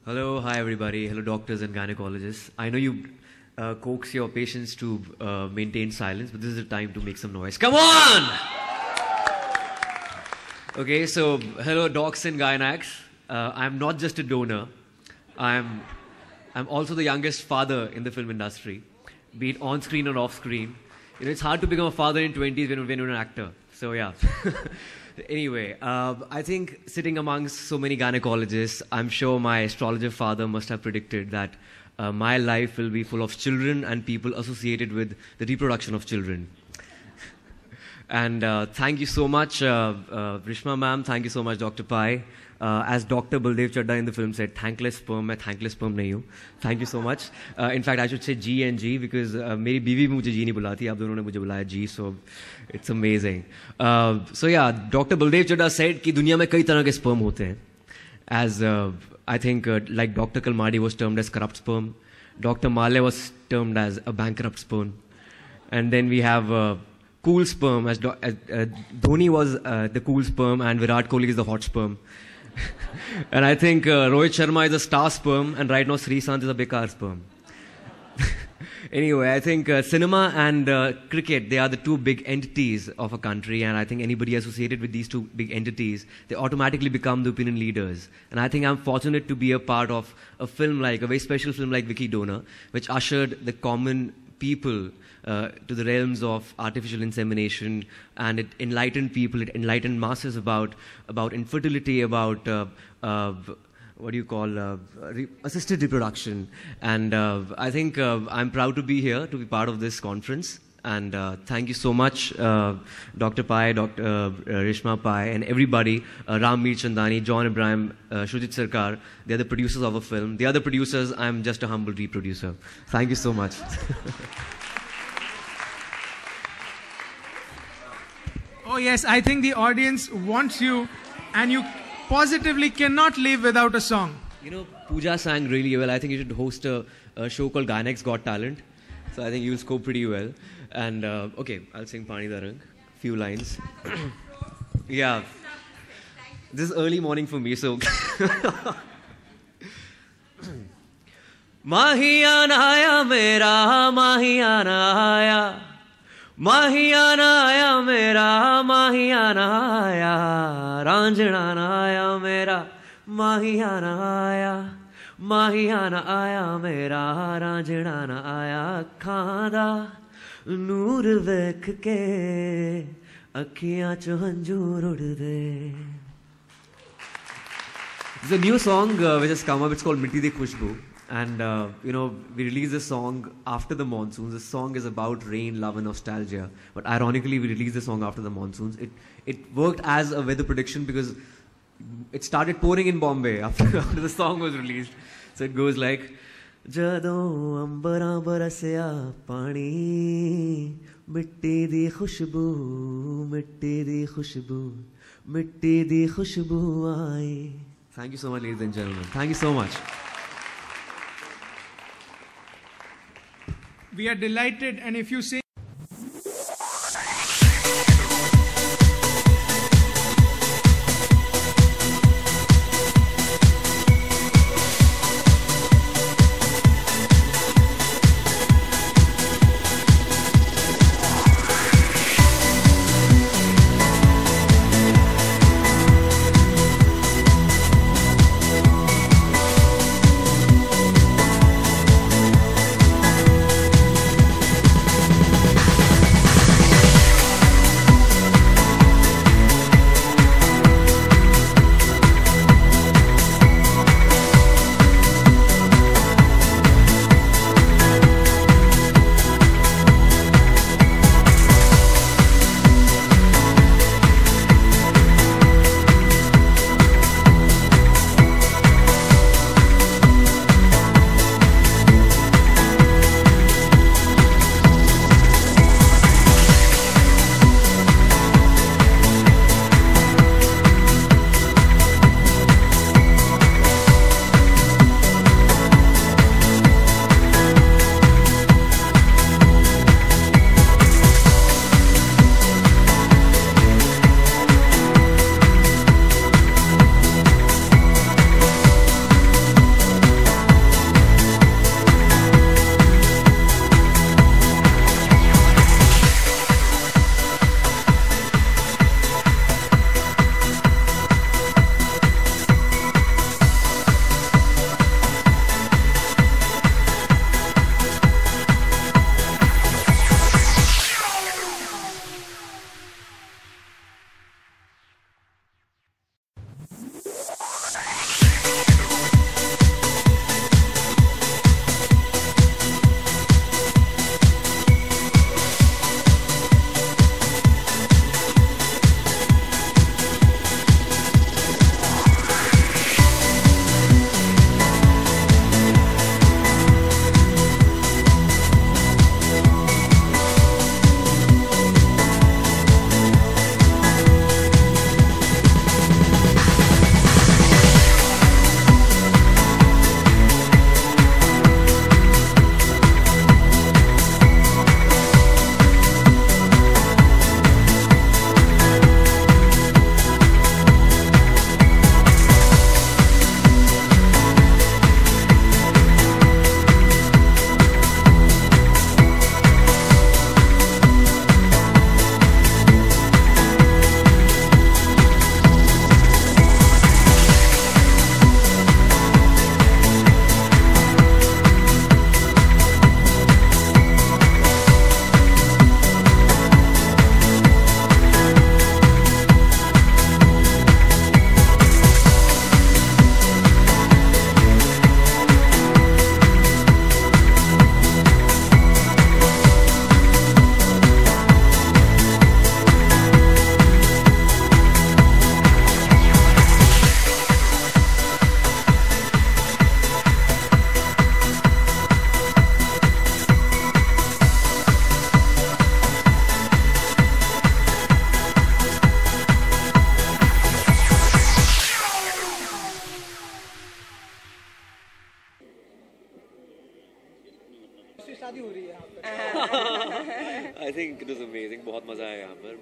Hello, hi everybody. Hello, doctors and gynecologists. I know you coax your patients to maintain silence, but this is the time to make some noise. Come on! Okay, so hello, docs and gynacs. I'm not just a donor. I'm also the youngest father in the film industry, be it on screen or off screen. You know, it's hard to become a father in 20s when you're an actor. So yeah. Anyway, I think sitting amongst so many gynecologists, I'm sure my astrologer father must have predicted that my life will be full of children and people associated with the reproduction of children. And thank you so much, Rishma ma'am. Thank you so much, Dr. Pai. As Dr. Baldev Chadda in the film said, thankless sperm, मैं thankless sperm नहीं हूँ. Thank you so much. In fact, I should say G and G because मेरी बीवी भी मुझे G नहीं बुलाती, आप दोनों ने मुझे बुलाया G, so it's amazing. So yeah, Dr. Baldev Chadda said कि दुनिया में कई तरह के sperm होते हैं. As I think like Dr. Kalmadi was termed as corrupt sperm, Dr. Male was termed as a bankrupt sperm, and then we have cool sperm as Dhoni was the cool sperm and Virat Kohli is the hot sperm. And I think Rohit Sharma is a star sperm and right now Sreesanth is a bekar sperm. Anyway, I think cinema and cricket, they are the two big entities of a country, and I think anybody associated with these two big entities, they automatically become the opinion leaders. And I think I'm fortunate to be a part of a very special film like Vicky Donor, which ushered the common people to the realms of artificial insemination, and it enlightened people, it enlightened masses about infertility, about what do you call assisted reproduction. And I think I'm proud to be here, to be part of this conference. And thank you so much, Dr. Pai, Dr. Rishma Pai, and everybody, Ram Mir Chandani, John Ibrahim, Shujit Sarkar. They're the producers of a film. They are the producers. I'm just a humble reproducer. Thank you so much. Oh yes, I think the audience wants you, and you positively cannot live without a song. You know, Pooja sang really well. I think you should host a show called Gynex Got Talent. So I think you'll score pretty well. And okay, I'll sing Pani Darang, few lines. Yeah, this is early morning for me, so. Mahiyan aaya mera, mahiyan aaya. Mahiyan aaya mera, mahiyan aaya. Ranjana aaya mera, mahiyan aaya. Mahiyan aaya mera, ranjana aaya. Khanda noor vekh ke akhiyan cho hanjoor udde. There's a new song which has come up. It's called Mitti Di Khushboo. And, you know, we released this song after the monsoons. This song is about rain, love and nostalgia. But ironically, we released the song after the monsoons. It worked as a weather prediction because it started pouring in Bombay after the song was released. So it goes like, Jadon ambara barasya pani, mitti di khushboo, mitti di khushboo, mitti di khushboo aayi. Thank you so much, ladies and gentlemen. Thank you so much. We are delighted, and if you say think it was amazing. बहुत मज़ा आया यहाँ पर.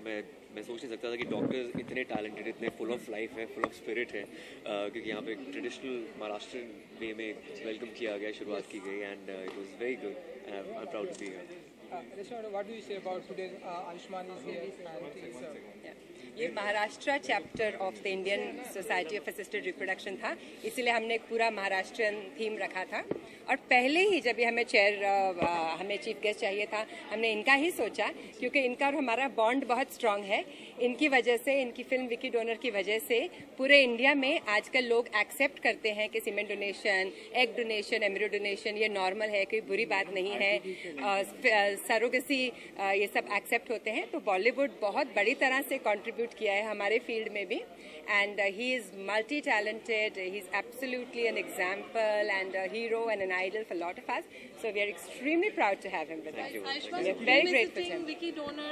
मैं सोच नहीं सकता था कि डॉक्टर्स इतने talented, इतने full of life है, full of spirit है, क्योंकि यहाँ पे एक traditional Maharashtrian way में welcome किया गया, शुरुआत की गई, and it was very good. And I'm proud to be here. Reshma, what do you say about today? Ayushmann is here and he's ये Maharashtra chapter of the Indian society of assisted reproduction था, इसीलिए हमने एक पूरा Maharashtrian theme रखा था. और पहले ही जब भी हमें चीफ गेस्ट चाहिए था, हमने इनका ही सोचा, क्योंकि इनका और हमारा बॉन्ड बहुत स्ट्रांग है. इनकी वजह से, इनकी फिल्म विकी डोनर की वजह से पूरे इंडिया में आजकल लोग एक्सेप्ट करते हैं कि cement donation, egg donation, embryo donation ये नॉर्मल है, कोई बुरी बात नहीं है. सरोगेसी ये सब एक्सेप्ट होते हैं. तो बॉलीवुड बहुत बड़ी तरह से कंट्रीब्यूट किया है हमारे फील्ड में भी. And he is multi talented, he is absolutely an example and a hero and an idol for lot of us. So we are extremely proud to have him with us. We are very grateful to him. Vicky Donor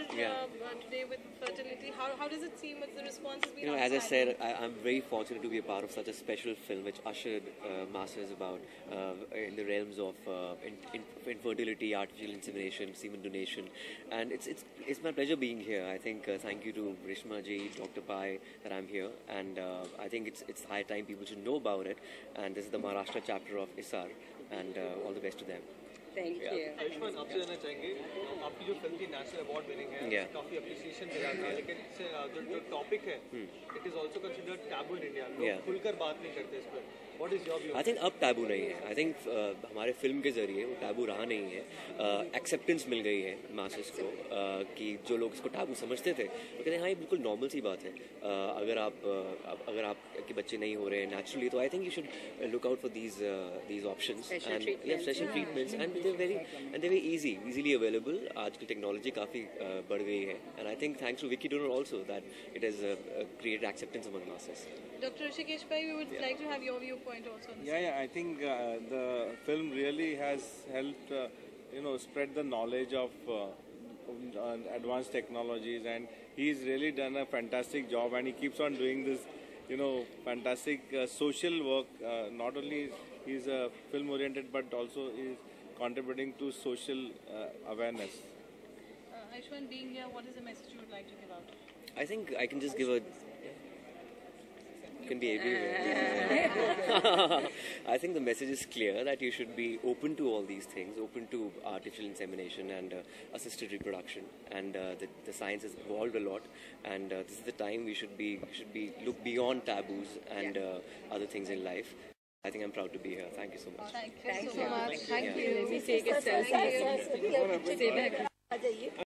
today with fertility. How does it seem? What's the response has been? As I said, I'm very fortunate to be a part of such a special film which ushered masses about in the realms of infertility, artificial insemination, semen donation, and it's my pleasure being here. I think thank you to Reshma ji, Dr. Pai that I'm here, and I think it's high time people should know about it. And this is the Maharashtra chapter of ISAR, and all the best to them. Thank you. Ayushman, आपसे जानना चाहेंगे, आपकी जो film थी national award winning है, काफी appreciation मिला था, लेकिन इससे जो टॉपिक है, it is also considered taboo in India. लोग खुलकर बात नहीं करते इस पर. What is your view? I think अब टैबू नहीं है. I think हमारे फिल्म के जरिए वो टैबू रहा नहीं है. एक्सेप्टेंस मिल गई है मासेस को, कि जो लोग इसको टैबू समझते थे वो कहते हैं हाँ ये बिल्कुल नॉर्मल सी बात है. अगर आपके बच्चे नहीं हो रहे हैं नेचुरली, तो I think you should look out for these options and special treatments, and they're very easily available. आजकल टेक्नोलॉजी काफ़ी बढ़ गई है, and I think thanks to Vicky Donor also that it has created acceptance among masses. Dr. Rishikesh Pai, we would like to have your viewpoint also on this. Yeah, I think the film really has helped, spread the knowledge of advanced technologies, and he's really done a fantastic job, and he keeps on doing this, fantastic social work. Not only he's film-oriented, but also is contributing to social awareness. Ayushmann, being here, what is the message you would like to give out? I think I can just give can be everywhere. I think the message is clear that you should be open to all these things, open to artificial insemination and assisted reproduction, and the science has evolved a lot, and this is the time we should be look beyond taboos and other things in life. I think I'm proud to be here. Thank you so much. Thank you so much. Thank you. Let me take a selfie.